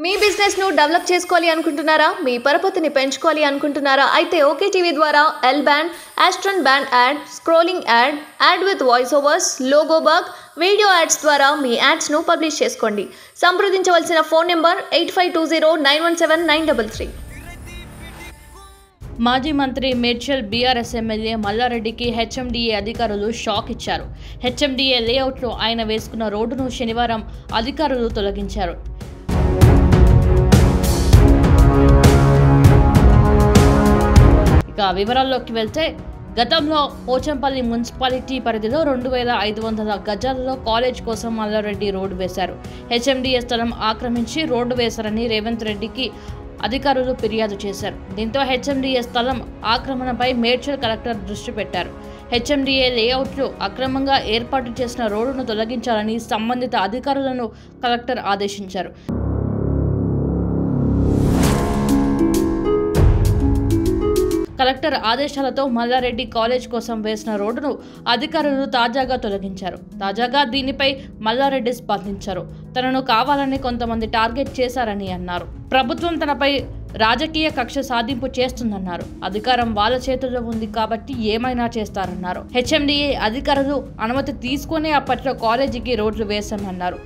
మీ business ను develop చేసుకోవాలి అనుకుంటున్నారా? మీ పరపతిని పెంచుకోవాలి అనుకుంటున్నారా? అయితే ఓకే టీవీ ద్వారా L band, Aston band ad, scrolling ad, ad with voice overs, logo bug, video ads ద్వారా మీ యాడ్స్ ను పబ్లిష్ చేసుకోండి. సంప్రదించవలసిన ఫోన్ నెంబర్ 8520917933. మాజీ మంత్రి మేడ్చల్ బీఆర్ఎస్ ఎమ్మెల్యే మల్లారెడ్డికి హెచ్ఎండిఏ అధికారులు షాక్ ఇచ్చారు. హెచ్ఎండిఏ లేఅవుట్లో ఆయన వేసుకున్న రోడ్డును శనివారం అధికారులు తొలగించారు. ఇక వివరాల్లోకి వెళ్తే, గతంలో పోచంపల్లి మున్సిపాలిటీ పరిధిలో 2500 గజాలలో కాలేజ్ కోసం మల్లారెడ్డి రోడ్డు వేశారు. హెచ్ఎండిఏ స్థలం ఆక్రమించి రోడ్డు వేశారని రేవంత్ రెడ్డికి అధికారులు ఫిర్యాదు చేశారు. దీంతో హెచ్ఎండిఏ స్థలం ఆక్రమణపై మేడ్చల్ కలెక్టర్ దృష్టి పెట్టారు. హెచ్ఎండిఏ లేఅవుట్లు అక్రమంగా ఏర్పాటు చేసిన రోడ్డును తొలగించాలని సంబంధిత అధికారులను కలెక్టర్ ఆదేశించారు. కలెక్టర్ ఆదేశాలతో మల్లారెడ్డి కాలేజ్ కోసం వేసిన రోడ్డును అధికారులు తాజాగా తొలగించారు. తాజాగా దీనిపై మల్లారెడ్డి స్పందించారు. తనను కావాలని కొంతమంది టార్గెట్ చేశారని అన్నారు. ప్రభుత్వం తనపై రాజకీయ కక్ష సాధింపు చేస్తుందన్నారు. అధికారం వాళ్ళ చేతుల్లో ఉంది కాబట్టి ఏమైనా చేస్తారన్నారు. హెచ్ఎండిఏ అధికారులు అనుమతి తీసుకునే అప్పట్లో కాలేజీకి రోడ్లు వేశామన్నారు.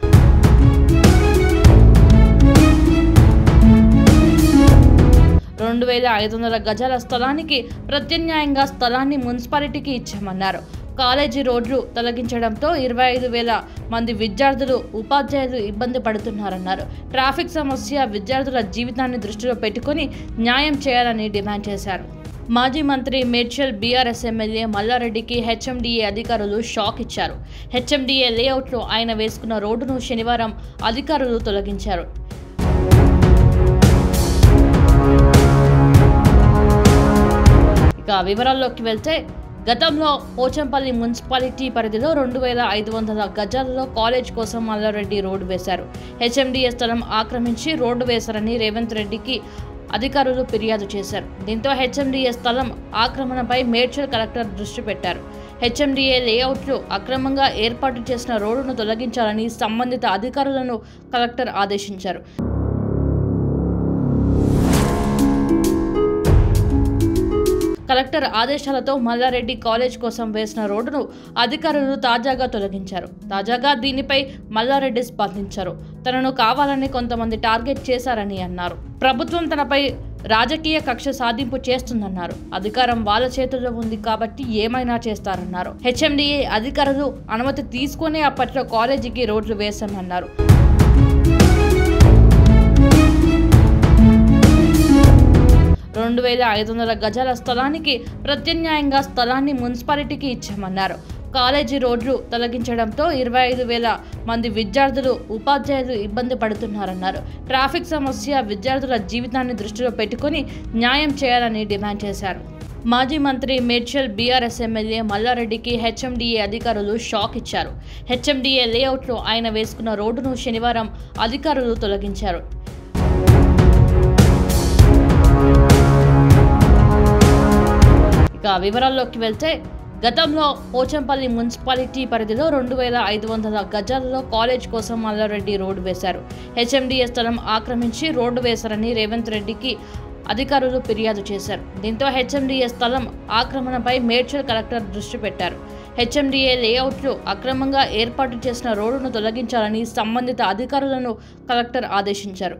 రెండు 2500 గజాల స్థలానికి ప్రత్యామ్నాయంగా స్థలాన్ని మున్సిపాలిటీకి ఇచ్చామన్నారు. కాలేజీ రోడ్లు తొలగించడంతో 25,000 మంది విద్యార్థులు, ఉపాధ్యాయులు ఇబ్బంది పడుతున్నారన్నారు. ట్రాఫిక్ సమస్య, విద్యార్థుల జీవితాన్ని దృష్టిలో పెట్టుకుని న్యాయం చేయాలని డిమాండ్ చేశారు. మాజీ మంత్రి మేడ్చల్ బీఆర్ఎస్ ఎమ్మెల్యే మల్లారెడ్డికి హెచ్ఎండిఏ అధికారులు షాక్ ఇచ్చారు. హెచ్ఎండిఏ లేఅవుట్లో ఆయన వేసుకున్న రోడ్డును శనివారం అధికారులు తొలగించారు. ఇక వివరాల్లోకి వెళ్తే, గతంలో పోచంపల్లి మున్సిపాలిటీ పరిధిలో 2500 గజాలలో కాలేజ్ కోసం మల్లారెడ్డి రోడ్డు వేశారు. హెచ్ఎండిఏ స్థలం ఆక్రమించి రోడ్డు వేశారని రేవంత్ రెడ్డికి అధికారులు ఫిర్యాదు చేశారు. దీంతో హెచ్ఎండిఏ స్థలం ఆక్రమణపై మేడ్చల్ కలెక్టర్ దృష్టి పెట్టారు. హెచ్ఎండిఏ లేఅవుట్లు అక్రమంగా ఏర్పాటు చేసిన రోడ్డును తొలగించాలని సంబంధిత అధికారులను కలెక్టర్ ఆదేశించారు. కలెక్టర్ ఆదేశాలతో మల్లారెడ్డి కాలేజ్ కోసం వేసిన రోడ్డును అధికారులు తాజాగా తొలగించారు. తాజాగా దీనిపై మల్లారెడ్డి స్పందించారు. తనను కావాలని కొంతమంది టార్గెట్ చేశారని అన్నారు. ప్రభుత్వం తనపై రాజకీయ కక్ష సాధింపు చేస్తుందన్నారు. అధికారం వాళ్ళ చేతుల్లో ఉంది కాబట్టి ఏమైనా చేస్తారన్నారు. హెచ్ఎండిఏ అధికారులు అనుమతి తీసుకునే అప్పట్లో కాలేజీకి రోడ్లు వేశామన్నారు. 2500 గజాల స్థలానికి ప్రత్యామ్నాయంగా స్థలాన్ని మున్సిపాలిటీకి ఇచ్చామన్నారు. కాలేజీ రోడ్లు తొలగించడంతో 25,000 మంది విద్యార్థులు, ఉపాధ్యాయులు ఇబ్బంది పడుతున్నారన్నారు. ట్రాఫిక్ సమస్య, విద్యార్థుల జీవితాన్ని దృష్టిలో పెట్టుకుని న్యాయం చేయాలని డిమాండ్ చేశారు. మాజీ మంత్రి మేడ్చల్ బీఆర్ఎస్ ఎమ్మెల్యే మల్లారెడ్డికి హెచ్ఎండిఏ అధికారులు షాక్ ఇచ్చారు. హెచ్ఎండిఏ లేఅవుట్లో ఆయన వేసుకున్న రోడ్డును శనివారం అధికారులు తొలగించారు. ఇక వివరాల్లోకి వెళ్తే, గతంలో పోచంపల్లి మున్సిపాలిటీ పరిధిలో 2500 గజాలలో కాలేజ్ కోసం మల్లారెడ్డి రోడ్డు వేశారు. హెచ్ఎండిఏ స్థలం ఆక్రమించి రోడ్డు వేశారని రేవంత్ రెడ్డికి అధికారులు ఫిర్యాదు చేశారు. దీంతో హెచ్ఎండిఏ స్థలం ఆక్రమణపై మేడ్చల్ కలెక్టర్ దృష్టి పెట్టారు. హెచ్ఎండిఏ లేఅవుట్లు అక్రమంగా ఏర్పాటు చేసిన రోడ్డును తొలగించాలని సంబంధిత అధికారులను కలెక్టర్ ఆదేశించారు.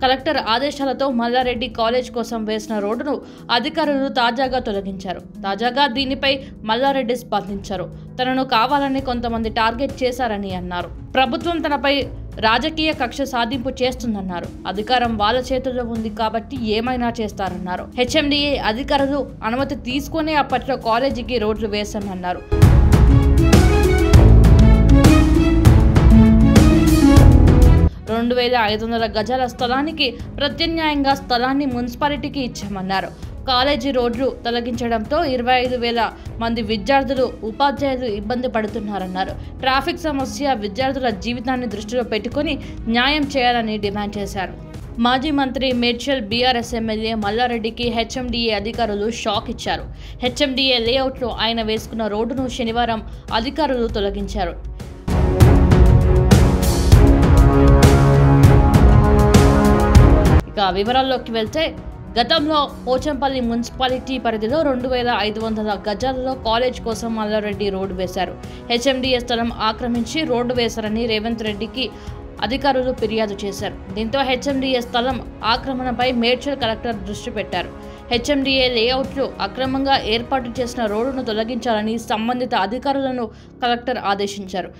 కలెక్టర్ ఆదేశాలతో మల్లారెడ్డి కాలేజ్ కోసం వేసిన రోడ్డును అధికారులు తాజాగా తొలగించారు. తాజాగా దీనిపై మల్లారెడ్డి స్పందించారు. తనను కావాలని కొంతమంది టార్గెట్ చేశారని అన్నారు. ప్రభుత్వం తనపై రాజకీయ కక్ష సాధింపు చేస్తుందన్నారు. అధికారం వాళ్ళ చేతుల్లో ఉంది కాబట్టి ఏమైనా చేస్తారన్నారు. హెచ్ఎండిఏ అధికారులు అనుమతి తీసుకునే అప్పట్లో కాలేజీకి రోడ్లు వేశామన్నారు. 2500 గజాల స్థలానికి ప్రత్యామ్నాయంగా స్థలాన్ని మున్సిపాలిటీకి ఇచ్చామన్నారు. కాలేజీ రోడ్లు తొలగించడంతో 25,000 మంది విద్యార్థులు, ఉపాధ్యాయులు ఇబ్బంది పడుతున్నారన్నారు. ట్రాఫిక్ సమస్య, విద్యార్థుల జీవితాన్ని దృష్టిలో పెట్టుకుని న్యాయం చేయాలని డిమాండ్ చేశారు. మాజీ మంత్రి మేడ్చల్ బీఆర్ఎస్ ఎమ్మెల్యే మల్లారెడ్డికి హెచ్ఎండిఏ అధికారులు షాక్ ఇచ్చారు. హెచ్ఎండిఏ లేఅవుట్లో ఆయన వేసుకున్న రోడ్డును శనివారం అధికారులు తొలగించారు. ఇక వివరాల్లోకి వెళ్తే గతంలో పోచంపల్లి మున్సిపాలిటీ పరిధిలో 2500 గజాలలో కాలేజ్ కోసం మల్లారెడ్డి రోడ్డు వేశారు. హెచ్ఎండిఏ స్థలం ఆక్రమించి రోడ్డు వేశారని రేవంత్ రెడ్డికి అధికారులు ఫిర్యాదు చేశారు. దీంతో హెచ్ఎండిఏ స్థలం ఆక్రమణపై మేడ్చల్ కలెక్టర్ దృష్టి పెట్టారు. హెచ్ఎండిఏ లేఅవుట్లో అక్రమంగా ఏర్పాటు చేసిన రోడ్డును తొలగించాలని సంబంధిత అధికారులను కలెక్టర్ ఆదేశించారు.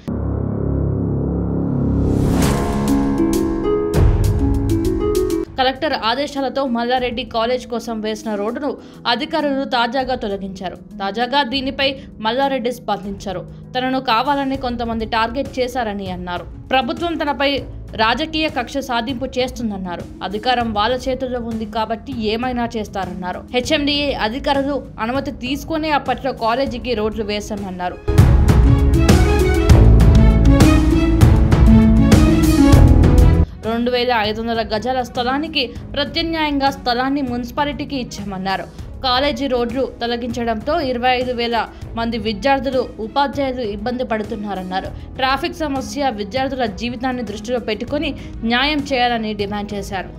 కలెక్టర్ ఆదేశాలతో మల్లారెడ్డి కాలేజ్ కోసం వేసిన రోడ్డును అధికారులు తాజాగా తొలగించారు. తాజాగా దీనిపై మల్లారెడ్డి స్పందించారు. తనను కావాలని కొంతమంది టార్గెట్ చేశారని అన్నారు. ప్రభుత్వం తనపై రాజకీయ కక్ష సాధింపు చేస్తుందన్నారు. అధికారం వాళ్ళ చేతుల్లో ఉంది కాబట్టి ఏమైనా చేస్తారన్నారు. హెచ్ఎండిఏ అధికారులు అనుమతి తీసుకునే అప్పట్లో కాలేజీకి రోడ్లు వేశామన్నారు. రెండు 2500 గజాల స్థలానికి ప్రత్యామ్నాయంగా స్థలాన్ని మున్సిపాలిటీకి ఇచ్చామన్నారు. కాలేజీ రోడ్లు తొలగించడంతో 25,000 మంది విద్యార్థులు ఉపాధ్యాయులు ఇబ్బంది పడుతున్నారన్నారు. ట్రాఫిక్ సమస్య, విద్యార్థుల జీవితాన్ని దృష్టిలో పెట్టుకుని న్యాయం చేయాలని డిమాండ్ చేశారు.